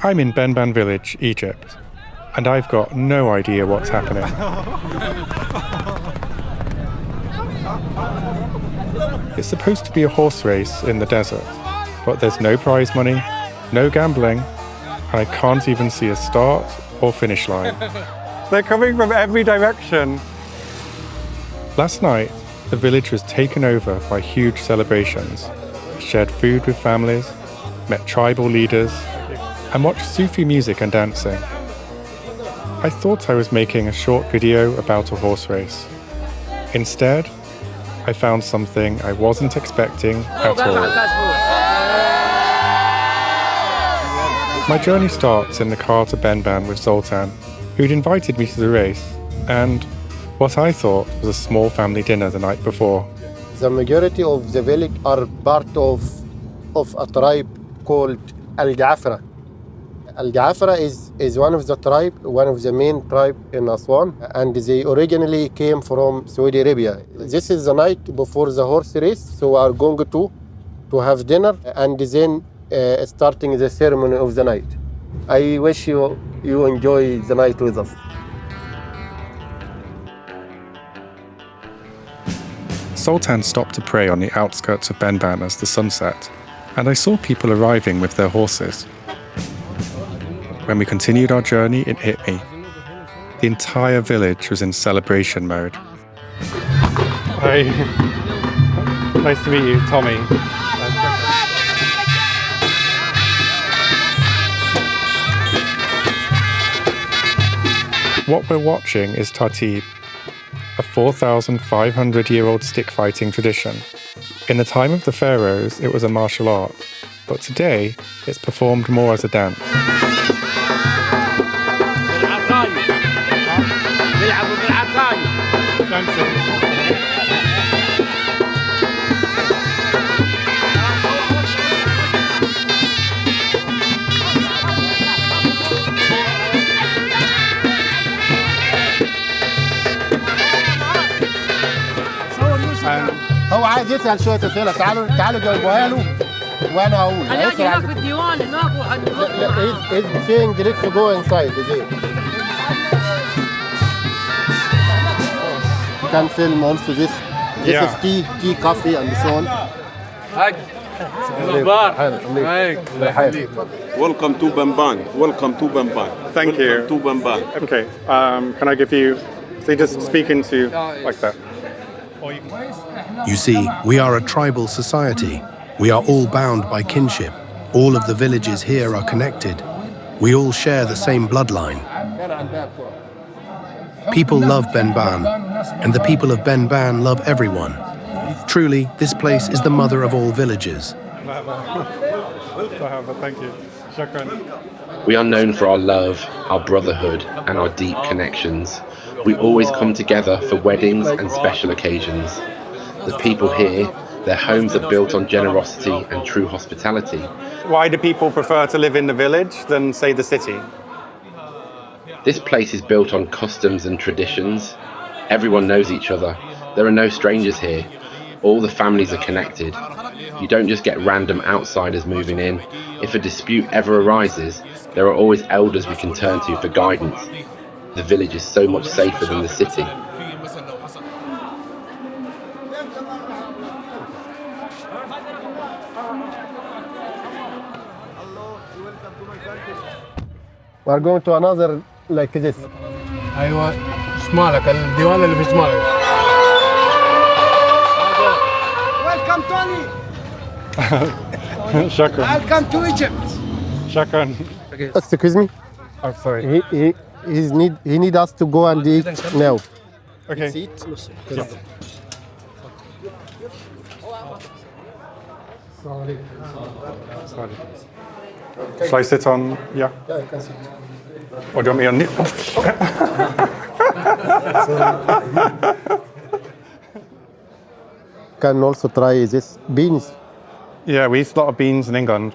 I'm in Benban village, Egypt, and I've got no idea what's happening. It's supposed to be a horse race in the desert, but there's no prize money, no gambling, and I can't even see a start or finish line. They're coming from every direction. Last night, the village was taken over by huge celebrations. I shared food with families, met tribal leaders, and watched Sufi music and dancing. I thought I was making a short video about a horse race. Instead, I found something I wasn't expecting at all. My journey starts in the car to Benban with Zoltan, who'd invited me to the race, and what I thought was a small family dinner the night before. The majority of the village are part of a tribe called Al-Jafra. Al-Jafra is one of the main tribe in Aswan, and they originally came from Saudi Arabia. This is the night before the horse race, so we are going to have dinner and then starting the ceremony of the night. I wish you enjoy the night with us. Sultan stopped to pray on the outskirts of Benban as the sun set, and I saw people arriving with their horses. When we continued our journey, it hit me. The entire village was in celebration mode. Hi. Nice to meet you, Tommie. What we're watching is Tahteeb, a 4,500-year-old stick-fighting tradition. In the time of the pharaohs, it was a martial art, but today it's performed more as a dance. هو عايز يسأل شوية أسئلة تعالوا جاوبوها له وأنا هقول. أنا هناك في الديوان هناك He's saying let's go inside. You can film also this. This is tea, coffee, and so on. Welcome to Benban. Welcome to Benban. Thank you. To Benban. Okay. Can I give you? So you just speak into like that. You see, we are a tribal society. We are all bound by kinship. All of the villages here are connected. We all share the same bloodline. People love Benban, and the people of Benban love everyone. Truly, this place is the mother of all villages. Thank you. Shukran. We are known for our love, our brotherhood, and our deep connections. We always come together for weddings and special occasions. The people here, their homes are built on generosity and true hospitality. Why do people prefer to live in the village than, say, the city? This place is built on customs and traditions. Everyone knows each other. There are no strangers here. All the families are connected. You don't just get random outsiders moving in. If a dispute ever arises, there are always elders we can turn to for guidance. The village is so much safer than the city. We are going to another like this. أيوة شمالك الديوان اللي في شمالك. Welcome, Tony. Shukran. Welcome to Egypt. Shukran. Excuse me. Oh, sorry. He need us to go and eat now. Okay. Yeah. Sorry. Shall I sit on? Yeah. Yeah, you can sit. Or do you want me on? Can also try this beans. Yeah, we eat a lot of beans in England.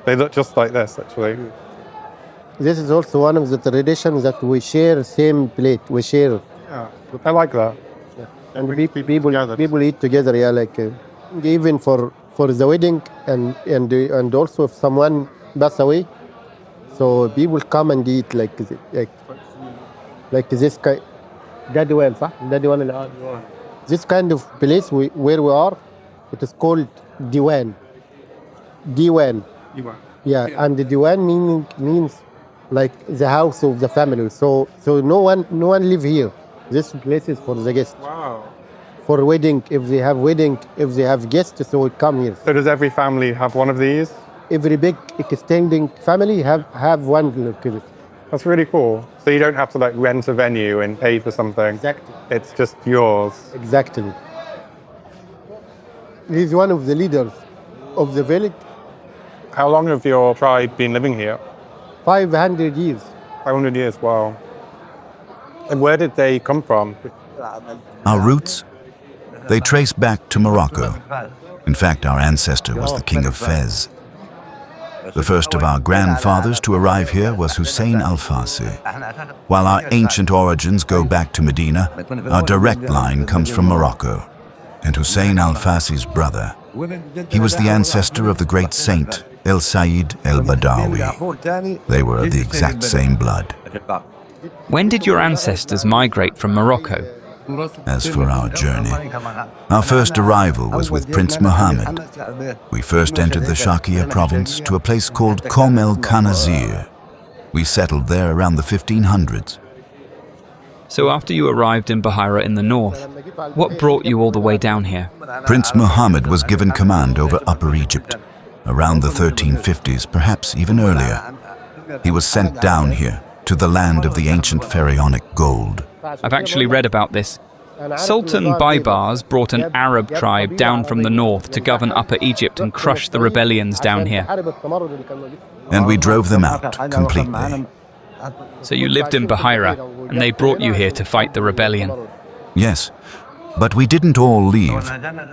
They look just like this, actually. This is also one of the traditions that we share same plate. We share. Yeah, I like that. Yeah. And people eat together. Yeah, like even for the wedding and also if someone pass away, So people come and eat like this kind. ده Diwan, صح؟ ده Diwan اللي This kind of place where we are, it is called Diwan. Diwan. Yeah, and the Diwan means like the house of the family. So no one live here. This place is for the guests. Wow. For wedding, if they have wedding, if they have guests, so we come here. So does every family have one of these? Every big extending family have one like this. That's really cool. So you don't have to like rent a venue and pay for something. Exactly. It's just yours. Exactly. He's one of the leaders of the village. How long have your tribe been living here? 500 years. 500 years, wow. And where did they come from? Our roots? They trace back to Morocco. In fact, our ancestor was the king of Fez. The first of our grandfathers to arrive here was Hussein al-Farsi. While our ancient origins go back to Medina, our direct line comes from Morocco, and Hussein al-Farsi's brother. He was the ancestor of the great saint El Said el-Badawi. They were of the exact same blood. When did your ancestors migrate from Morocco? As for our journey, our first arrival was with Prince Mohammed. We first entered the Sharqiya province to a place called Qom el-Khanazir. We settled there around the 1500s. So after you arrived in Bahira in the north, what brought you all the way down here? Prince Mohammed was given command over Upper Egypt, around the 1350s, perhaps even earlier. He was sent down here, to the land of the ancient Pharaonic gold. I've actually read about this. Sultan Baybars brought an Arab tribe down from the north to govern Upper Egypt and crush the rebellions down here. And we drove them out completely. So you lived in Bahira, and they brought you here to fight the rebellion? Yes, but we didn't all leave.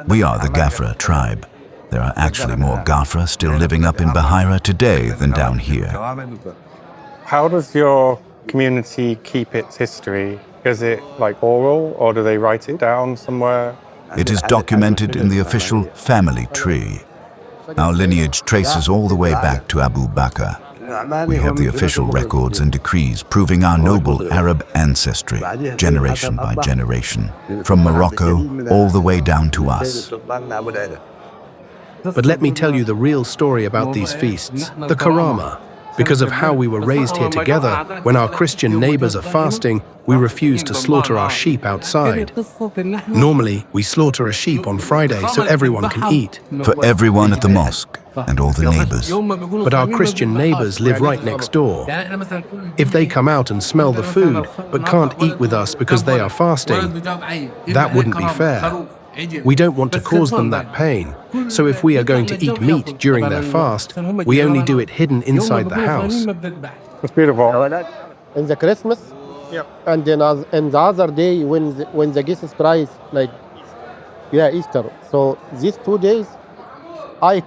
We are the Gafra tribe. There are actually more Gafra still living up in Bahira today than down here. How does your community keep its history? Is it like oral, or do they write it down somewhere? It is documented in the official family tree. Our lineage traces all the way back to Abu Bakr. We have the official records and decrees proving our noble Arab ancestry, generation by generation, from Morocco all the way down to us. But let me tell you the real story about these feasts, the Karama. Because of how we were raised here together, when our Christian neighbors are fasting, we refuse to slaughter our sheep outside. Normally, we slaughter a sheep on Friday so everyone can eat. For everyone at the mosque and all the neighbors. But our Christian neighbors live right next door. If they come out and smell the food, but can't eat with us because they are fasting, that wouldn't be fair. We don't want to cause them that pain. So if we are going to eat meat during their fast, we only do it hidden inside the house. It's beautiful. In the Christmas, and then in the other day when the Jesus Christ, Easter. So these 2 days, I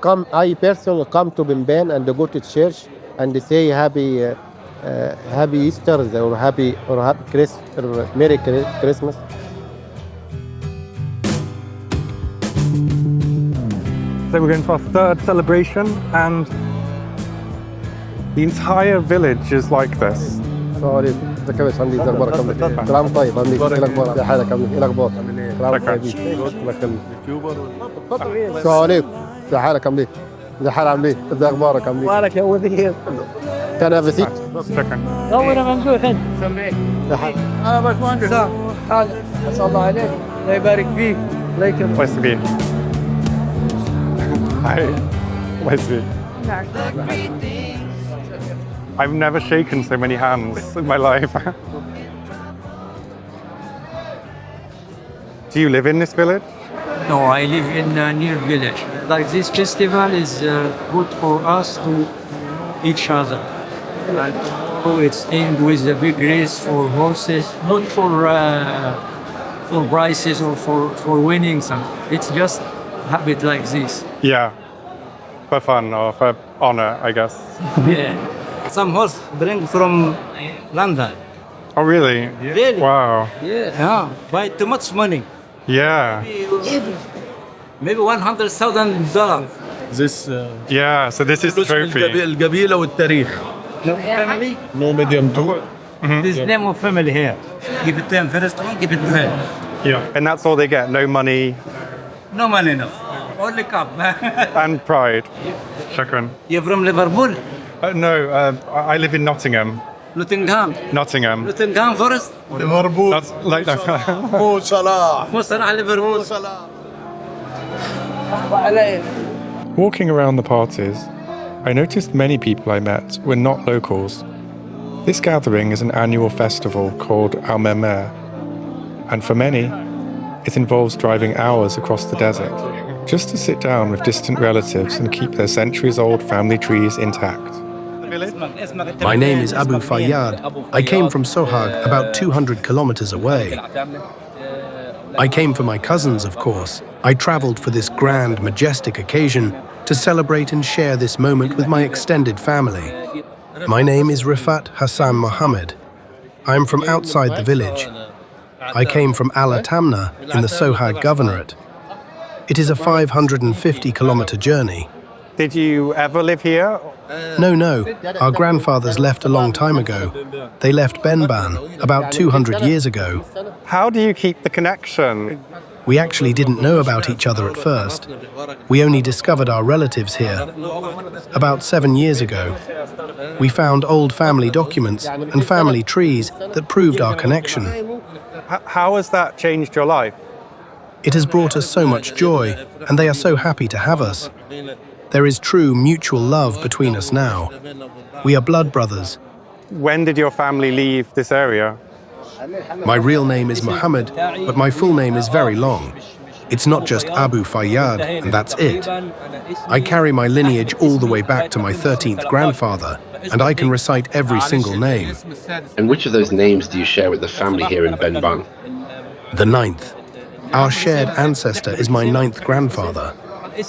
personally come to Benban and go to church and say happy Easter or Merry Christmas. So we're going to our third celebration, and the entire village is like this. Sorry, Can I have a seat? دور ممدوح انت انا باشمهندس ما شاء الله عليك الله يبارك فيك الله يكرمك Nice to be. Hi. Nice to be. I've never shaken so many hands in my life. Do you live in this village? No, I live in a near village. Like this festival is good for us to each other. Like, it's aimed with a big race for horses, not for prizes or for winning something. It's just habit like this. Yeah, for fun or for honor, I guess. Yeah. Some horse bring from London. Oh, really? Really? Wow. Yeah. Buy too much money. Yeah. Maybe $100,000. Yeah, so this is the trophy. القبيلة والتاريخ. No family? No medium too. There's name of family here. Give it them first one, give it to her. Yeah. And that's all they get? No money No money, no. Only cup. and pride? Shukran. You're from Liverpool? No, I live in Nottingham. Nottingham. Nottingham. Nottingham Forest? Liverpool. Not like that. Mo Salah. Mo Salah, Liverpool. Walking around the parties, I noticed many people I met were not locals. This gathering is an annual festival called Mermah, and for many, it involves driving hours across the desert just to sit down with distant relatives and keep their centuries-old family trees intact. My name is Abu Fayyad. I came from Sohag, about 200 kilometers away. I came for my cousins, of course. I traveled for this grand, majestic occasion to celebrate and share this moment with my extended family. My name is Rifat Hassan Mohammed. I'm from outside the village. I came from Ala Tamna in the Sohag Governorate. It is a 550-kilometer journey. Did you ever live here? No. Our grandfathers left a long time ago. They left Benban about 200 years ago. How do you keep the connection? We actually didn't know about each other at first. We only discovered our relatives here. About 7 years ago, we found old family documents and family trees that proved our connection. How has that changed your life? It has brought us so much joy, and they are so happy to have us. There is true mutual love between us now. We are blood brothers. When did your family leave this area? My real name is Muhammad, but my full name is very long. It's not just Abu Fayyad, and that's it. I carry my lineage all the way back to my 13th grandfather, and I can recite every single name. And which of those names do you share with the family here in Benban? The 9th. Our shared ancestor is my 9th grandfather.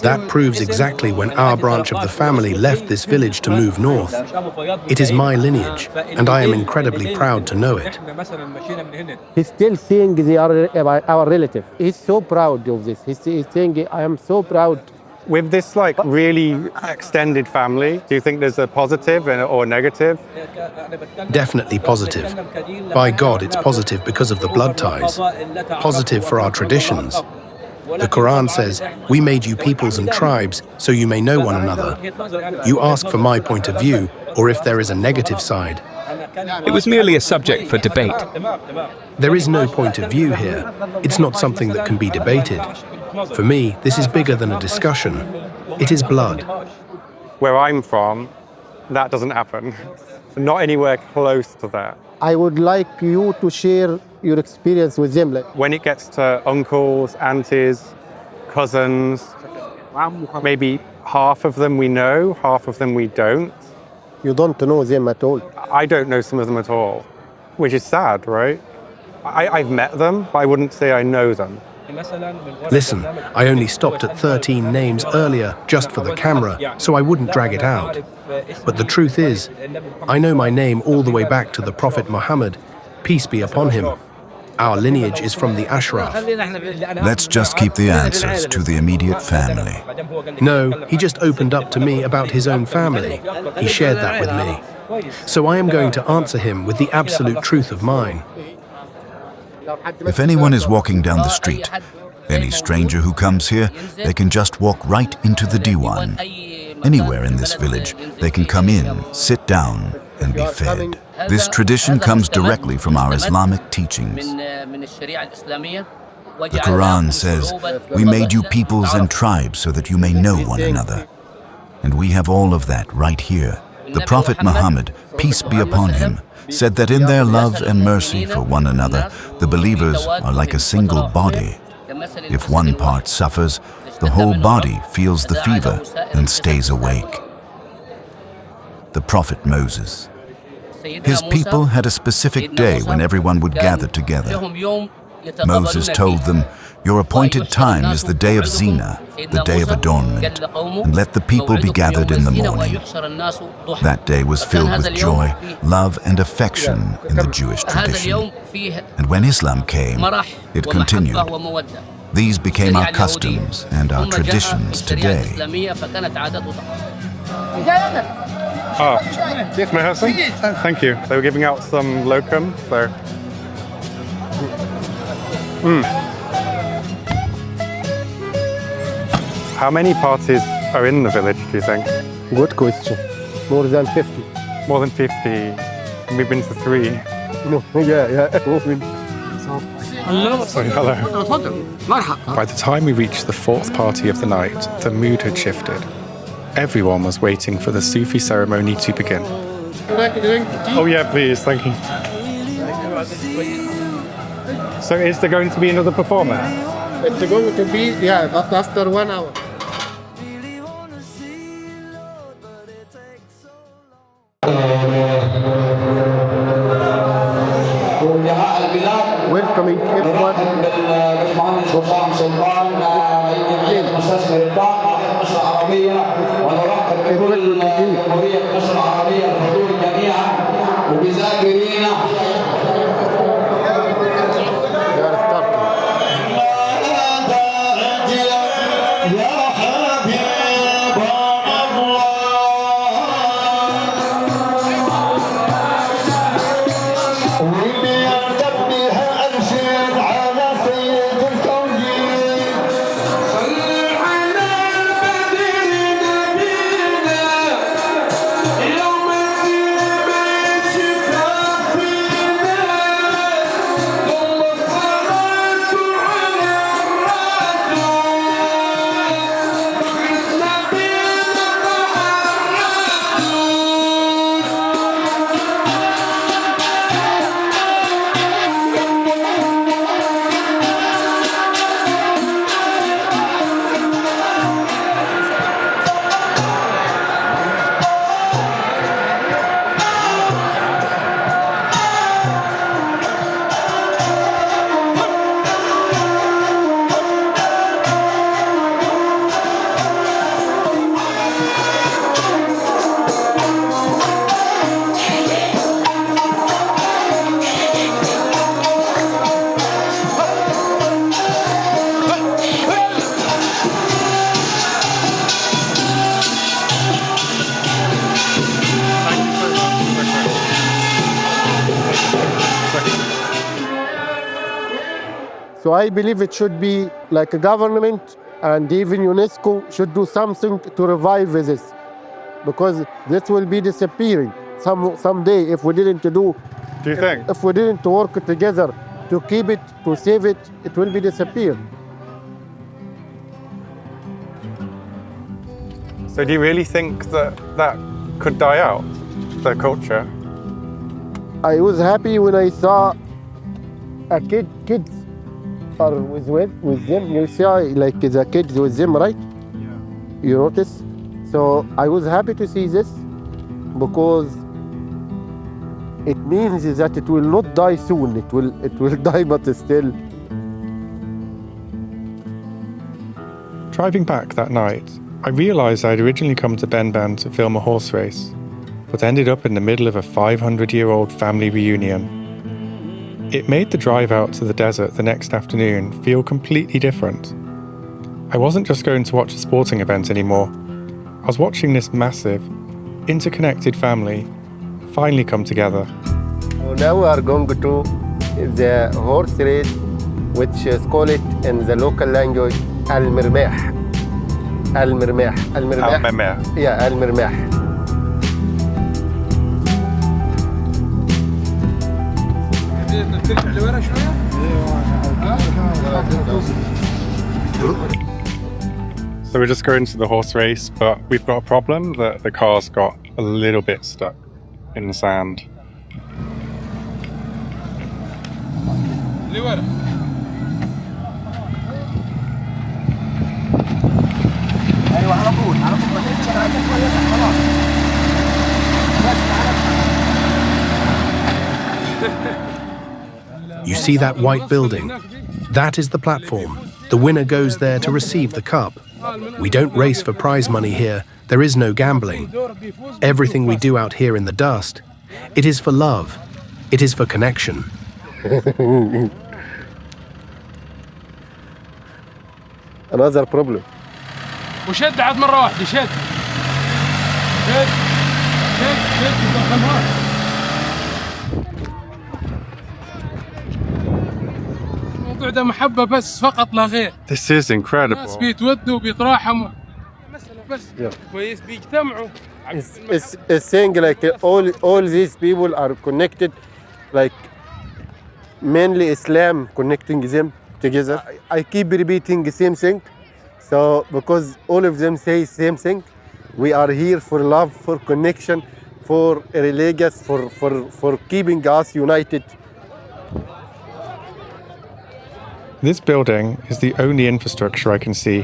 That proves exactly when our branch of the family left this village to move north. It is my lineage, and I am incredibly proud to know it. He's still saying they are our relative. He's so proud of this. He's saying, I am so proud. With this really extended family, do you think there's a positive or a negative? Definitely positive. By God, it's positive because of the blood ties. Positive for our traditions. The Quran says, "We made you peoples and tribes so you may know one another." You ask for my point of view, or if there is a negative side. It was merely a subject for debate. There is no point of view here. It's not something that can be debated. For me, this is bigger than a discussion. It is blood. Where I'm from, that doesn't happen. Not anywhere close to that. I would like you to share your experience with them. When it gets to uncles, aunties, cousins, maybe half of them we know, half of them we don't. You don't know them at all. I don't know some of them at all, which is sad, right? I've met them, but I wouldn't say I know them. Listen, I only stopped at 13 names earlier just for the camera, so I wouldn't drag it out. But the truth is, I know my name all the way back to the Prophet Muhammad, peace be upon him. Our lineage is from the Ashraf. Let's just keep the answers to the immediate family. No, he just opened up to me about his own family. He shared that with me. So I am going to answer him with the absolute truth of mine. If anyone is walking down the street, any stranger who comes here, they can just walk right into the Diwan. Anywhere in this village, they can come in, sit down, and be fed. This tradition comes directly from our Islamic teachings. The Quran says, "We made you peoples and tribes so that you may know one another." And we have all of that right here. The Prophet Muhammad, peace be upon him, said that in their love and mercy for one another, the believers are like a single body. If one part suffers, the whole body feels the fever and stays awake. The Prophet Moses. His people had a specific day when everyone would gather together. Moses told them, "Your appointed time is the day of Zina, the day of adornment, and let the people be gathered in the morning." That day was filled with joy, love, and affection in the Jewish tradition. And when Islam came, it continued. These became our customs and our traditions today. My husband? Thank you. They were giving out some locum, so. How many parties are in the village, do you think? Good question. More than 50. More than 50. We've been to 3. No, yeah. Sorry, hello. By the time we reached the 4th party of the night, the mood had shifted. Everyone was waiting for the Sufi ceremony to begin. Oh yeah, please, thank you. So is there going to be another performer? It's going to be, but after 1 hour. Welcoming everyone. So I believe it should be like a government and even UNESCO should do something to revive this, because this will be disappearing someday if we didn't do. Do you think? If we didn't work together to keep it, to save it, it will be disappeared. So do you really think that that could die out, the culture? I was happy when I saw a kids are with them. You see, like the kids with them, right? Yeah. You notice? So I was happy to see this because it means that it will not die soon. It will die, but still. Driving back that night, I realised I'd originally come to Benban to film a horse race, but ended up in the middle of a 500-year-old family reunion. It made the drive out to the desert the next afternoon feel completely different. I wasn't just going to watch a sporting event anymore. I was watching this massive, interconnected family finally come together. So now we are going to the horse race, which is called in the local language Al-Mermah. Al-Mermah. Al-Mermah. Al-Mermah. Yeah, Al-Mermah. So we're just going to the horse race, but we've got a problem that the car's got a little bit stuck in the sand. You see that white building? That is the platform. The winner goes there to receive the cup. We don't race for prize money here. There is no gambling. Everything we do out here in the dust, it is for love. It is for connection. Another problem. وشد عاد مرة واحدة شد الموضوع ده محبة بس فقط لا غير. This is الناس incredible. بيتودوا وبيتراحموا. مسألة بس كويس بيجتمعوا. It's saying like all these people are connected, like mainly Islam connecting them together. I keep repeating the same thing. So because all of them say same thing, we are here for love, for connection, for religious, for keeping us united. This building is the only infrastructure I can see.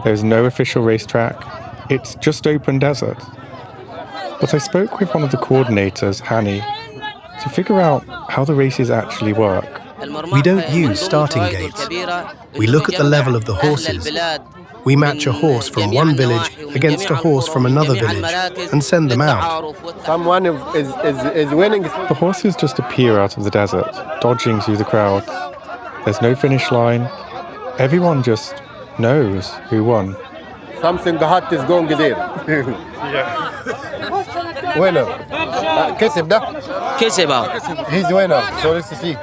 There's no official racetrack. It's just open desert. But I spoke with one of the coordinators, Hani, to figure out how the races actually work. We don't use starting gates. We look at the level of the horses. We match a horse from one village against a horse from another village and send them out. Someone is winning. The horses just appear out of the desert, dodging through the crowds. There's no finish line. Everyone just knows who won. Something hot is going there. Winner. كسب ده. كسب. He's winner. So let's see.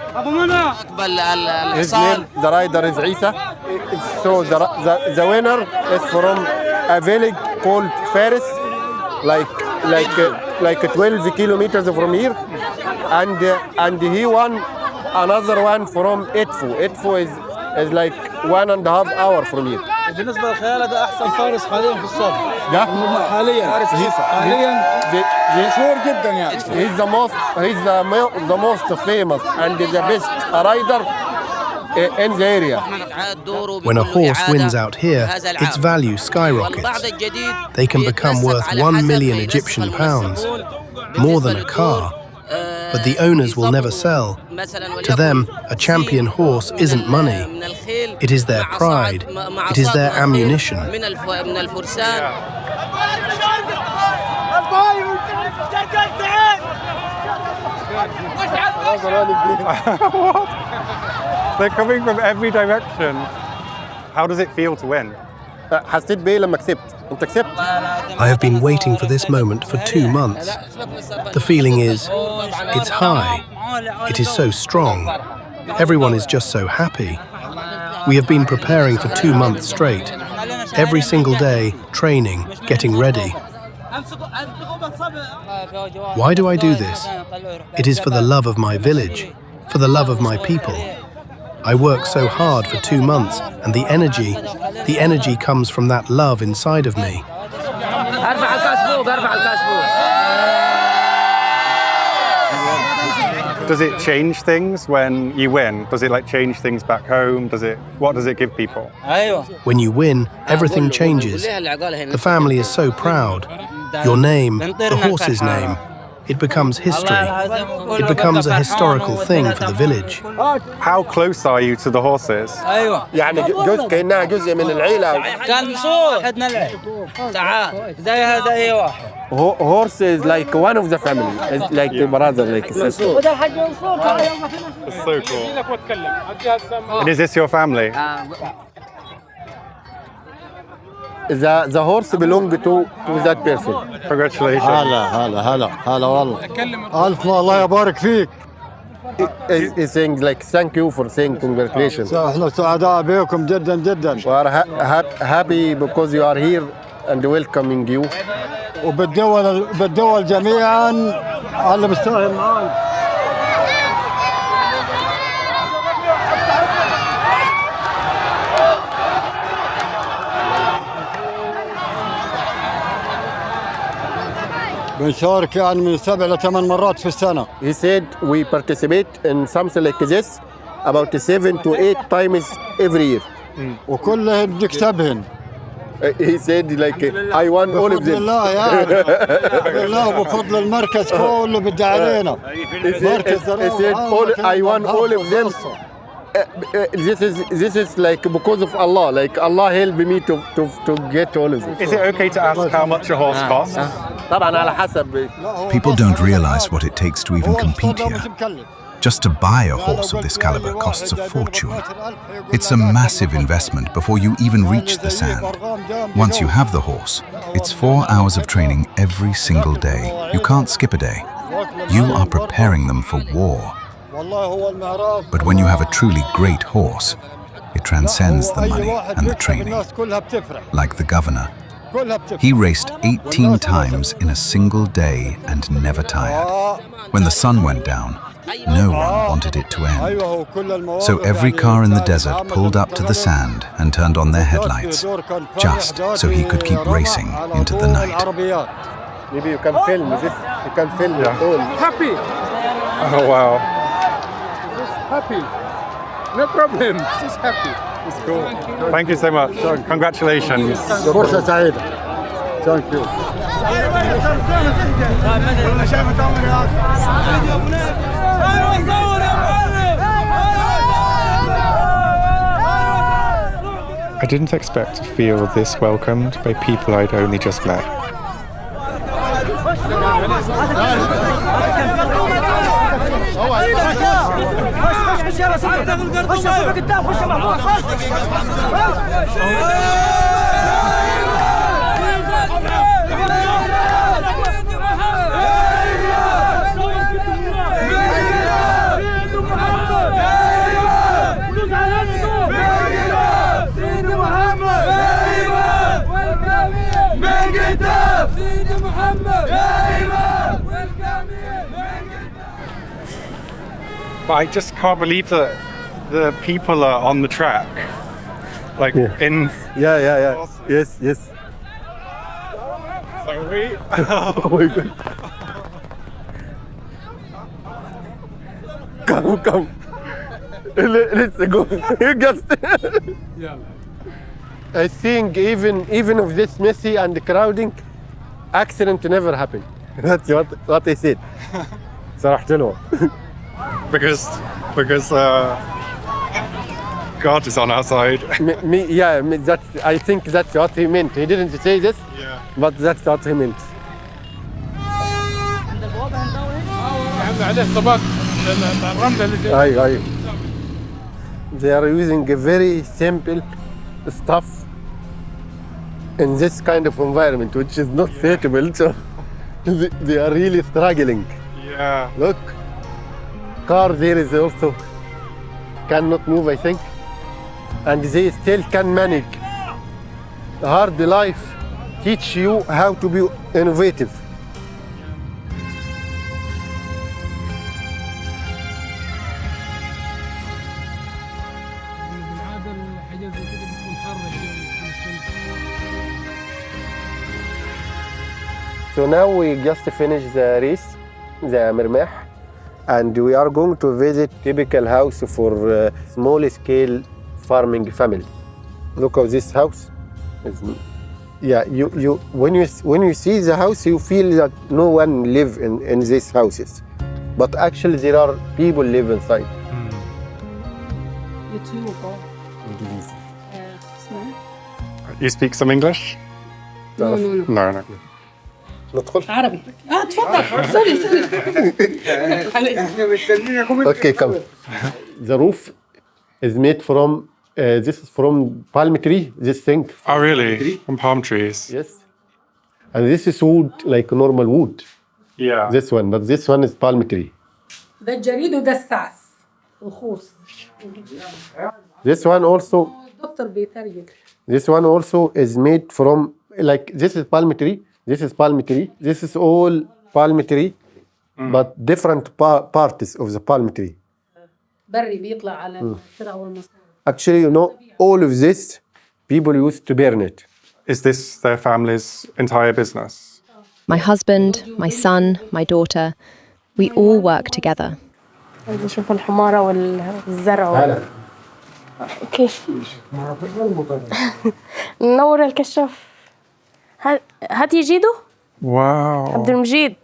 His name, the rider is Isa. So the winner is from a village called Faris, like 12 kilometers from here, and he won another one from Edfu. Edfu is like 1.5 hours from here. بالنسبة للخيالة ده أحسن فارس حاليا في الصف. حاليا. حاليا مشهور جدا يعني. He's the most famous and the best rider in the area. When a horse wins out here, its value skyrockets. They can become worth 1 million Egyptian pounds, more than a car. But the owners will never sell. To them, a champion horse isn't money. It is their pride. It is their ammunition. They're coming from every direction. How does it feel to win? حسيت بإيه لما كسبت؟ أنت كسبت؟ I have been waiting for this moment for 2 months. The feeling is, it's high. It is so strong. Everyone is just so happy. We have been preparing for 2 months straight. Every single day, training, getting ready. Why do I do this? It is for the love of my village, for the love of my people. I work so hard for 2 months, and the energy comes from that love inside of me. Does it change things when you win? Does it like change things back home? What does it give people? When you win, everything changes. The family is so proud. Your name, the horse's name. It becomes history. It becomes a historical thing for the village. How close are you to the horses? يعني جزء كأنها جزء من العيلة. كان صوت حدنا العيب. تعال زيها زي واحد. Horse is like one of the family. It's like the brother, like sister. It's so cool. And is this your family? The horse belong to that person. Congratulations. هلا والله. ألف الله يبارك فيك. He's saying like thank you for saying congratulations. احنا سعداء بكم جدا جدا. We are happy because you are here and welcoming you. وبالدول جميعا على مستوى معانا. بنشارك يعني من 7 ل 8 مرات في السنة. He said we participate in something like this about 7 to 8 times every year. وكلهن نكسبهن. He said like I won all of them. بفضل الله يعني. بالله وبفضل المركز كله بدي علينا. He said I won all of them this is like because of Allah. Like Allah helped me to get all of this. Is it okay to ask how much a horse costs? طبعا على حسب. People don't realize what it takes to even compete here. Just to buy a horse of this caliber costs a fortune. It's a massive investment before you even reach the sand. Once you have the horse, it's 4 hours of training every single day. You can't skip a day. You are preparing them for war. But when you have a truly great horse, it transcends the money and the training. Like the governor. He raced 18 times in a single day and never tired. When the sun went down, no one wanted it to end. So every car in the desert pulled up to the sand and turned on their headlights, just so he could keep racing into the night. Maybe you can film this. You can film all. Happy. Oh, wow. Happy. No problem. She's happy. It's cool. Thank you so much. Congratulations. فرصة سعيدة. Thank you. I didn't expect to feel this welcomed by people I'd only just met. But I just can't believe that the people are on the track. Like in... Yeah. Yes. Sorry. Oh my God. Come. Let's go. You just... I think even of this messy and crowding, accident never happened. That's what I said. صرحت له. Because God is on our side. I think that's what he meant. He didn't say this, but that's what he meant. They are using a very simple stuff in this kind of environment, which is not suitable. So they are really struggling. Yeah. Look, car there is also cannot move, I think, and they still can manage. Hard life teach you how to be innovative. So now we just finished the race, the Mermah, and we are going to visit typical house for small-scale farming family. Look at this house. When you see the house, you feel that no one live in these houses, but actually there are people live inside. You speak some English? No. ندخل. عربي. تفضل. سوري. Okay, come. The roof is made from this is from palm tree. This thing. Oh, really? From palm trees? Yes. And this is wood, like normal wood. Yeah. This one, but this one is palm tree. ده الجريد وده السعف. الخوص. This one also. الدكتور بيترجم. This one also is made from like this is palm tree. This is palm tree. This is all palm tree, but different parts of the palm tree. بري بيطلع على الشراء والمصنع. Actually, all of this, people used to burn it. Is this their family's entire business? My husband, my son, my daughter, we all work together. نشوف الحمارة والزرع. اوكي. نور الكشاف. هات يجيدو؟ Wow. عبد المجيد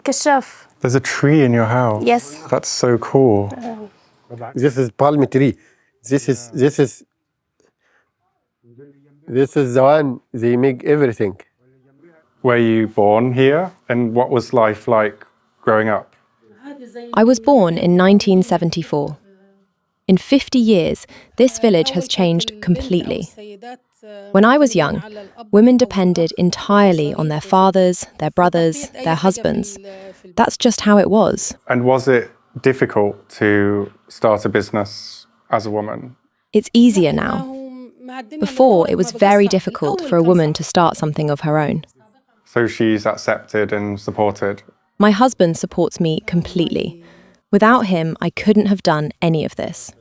كشاف. There's a tree in your house. Yes. That's so cool. This is palm tree. This is the one they make everything. Were you born here? And what was life like growing up? I was born in 1974. In 50 years, this village has changed completely. When I was young, women depended entirely on their fathers, their brothers, their husbands. That's just how it was. And was it difficult to start a business as a woman? It's easier now. Before, it was very difficult for a woman to start something of her own. So she's accepted and supported? My husband supports me completely. Without him, I couldn't have done any of this.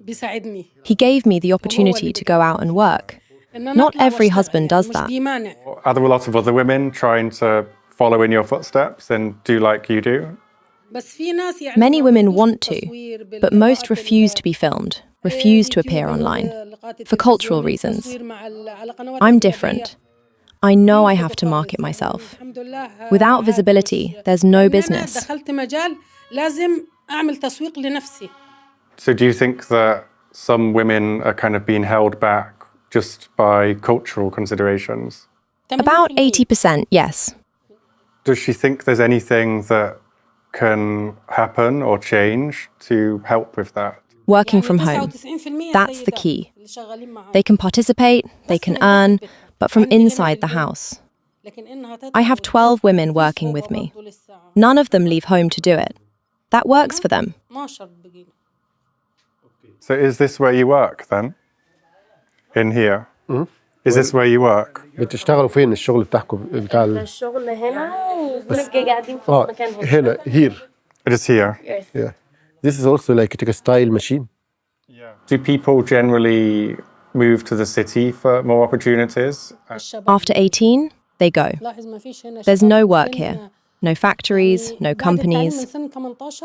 He gave me the opportunity to go out and work. Not every husband does that. Are there a lot of other women trying to follow in your footsteps and do like you do? Many women want to, but most refuse to be filmed, refuse to appear online, for cultural reasons. I'm different. I know I have to market myself. Without visibility, there's no business. So do you think that some women are kind of being held back just by cultural considerations? About 80%, yes. Does she think there's anything that can happen or change to help with that? Working from home. That's the key. They can participate, they can earn, but from inside the house. I have 12 women working with me. None of them leave home to do it. That works for them. So is this where you work then? In here? Is this where you work? بتشتغلوا فين الشغل بتاعكم بتاع الشغل هنا ونبقى قاعدين في مكان هنا here. It is here. Yeah. This is also like a textile machine. Do people generally move to the city for more opportunities? After 18, they go. There's no work here. No factories, no companies.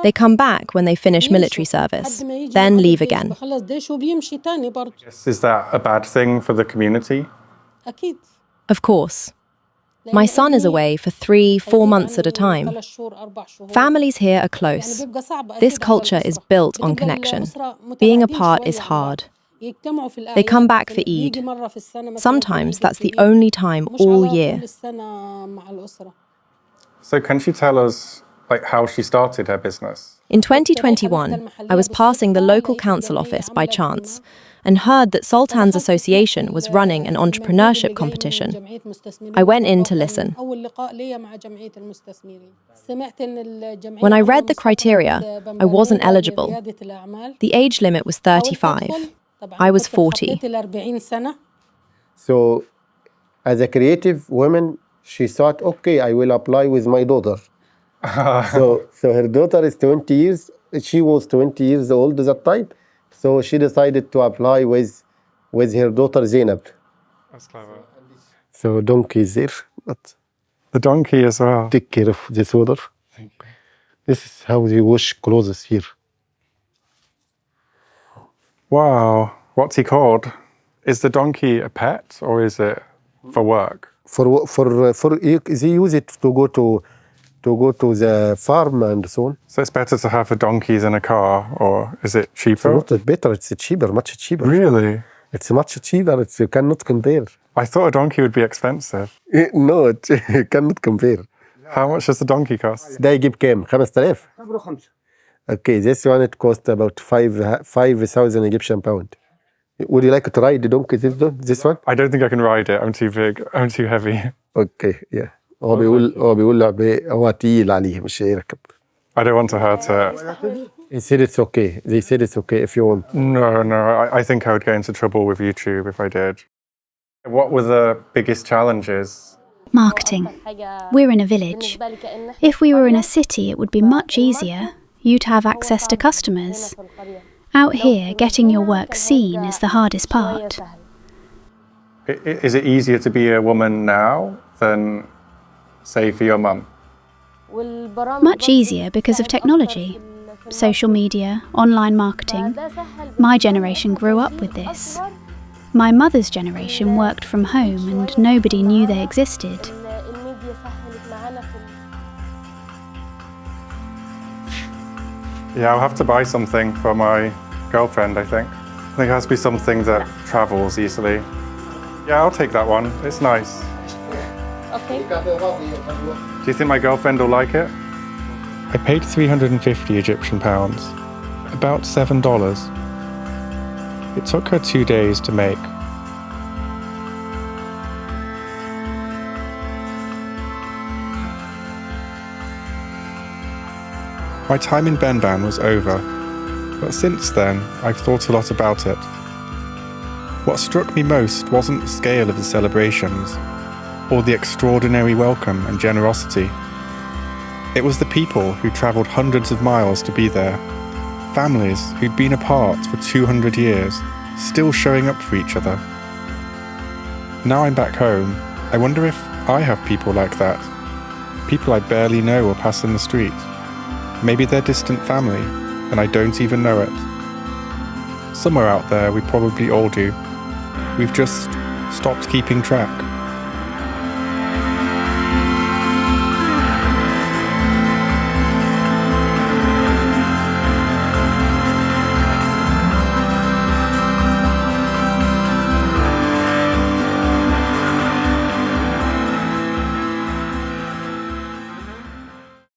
They come back when they finish military service, then leave again. Is that a bad thing for the community? Of course. My son is away for 3-4 months at a time. Families here are close. This culture is built on connection. Being apart is hard. They come back for Eid. Sometimes that's the only time all year. So can she tell us how she started her business? In 2021, I was passing the local council office by chance and heard that Sultan's Association was running an entrepreneurship competition. I went in to listen. When I read the criteria, I wasn't eligible. The age limit was 35. I was 40. So, as a creative woman, she thought, okay, I will apply with my daughter. So her daughter is 20 years. She was 20 years old at that time. So she decided to apply with her daughter Zainab. That's clever. So donkey is there. But the donkey as well. Take care of this water. This is how they wash clothes here. Wow. What's he called? Is the donkey a pet or is it for work? They use it to go to the farm and so on. So it's better to have a donkey than a car, or is it cheaper? It's not better, it's cheaper, much cheaper. Really? It's much cheaper, you cannot compare. I thought a donkey would be expensive. No, you cannot compare. How much does the donkey cost? ده يجيب كام؟ 5000. Okay, this one it cost about 5,000 Egyptian pound. Would you like to ride the donkey, this one? I don't think I can ride it. I'm too big. I'm too heavy. Okay, yeah. هو بيقول هو تقيل عليه مش يركب. I don't want to hurt it. He said it's okay. They said it's okay if you want. No. I think I would get into trouble with YouTube if I did. What were the biggest challenges? Marketing. We're in a village. If we were in a city, it would be much easier. You'd have access to customers. Out here, getting your work seen is the hardest part. Is it easier to be a woman now than, say, for your mum? Much easier because of technology. Social media, online marketing. My generation grew up with this. My mother's generation worked from home and nobody knew they existed. Yeah, I'll have to buy something for my girlfriend, I think. I think it has to be something that travels easily. Yeah, I'll take that one. It's nice. Okay. Do you think my girlfriend will like it? I paid 350 Egyptian pounds, about $7. It took her 2 days to make. My time in Benban was over, but since then I've thought a lot about it. What struck me most wasn't the scale of the celebrations, or the extraordinary welcome and generosity. It was the people who travelled hundreds of miles to be there, families who'd been apart for 200 years, still showing up for each other. Now I'm back home, I wonder if I have people like that, people I barely know or pass in the street. Maybe they're distant family, and I don't even know it. Somewhere out there we probably all do. We've just stopped keeping track.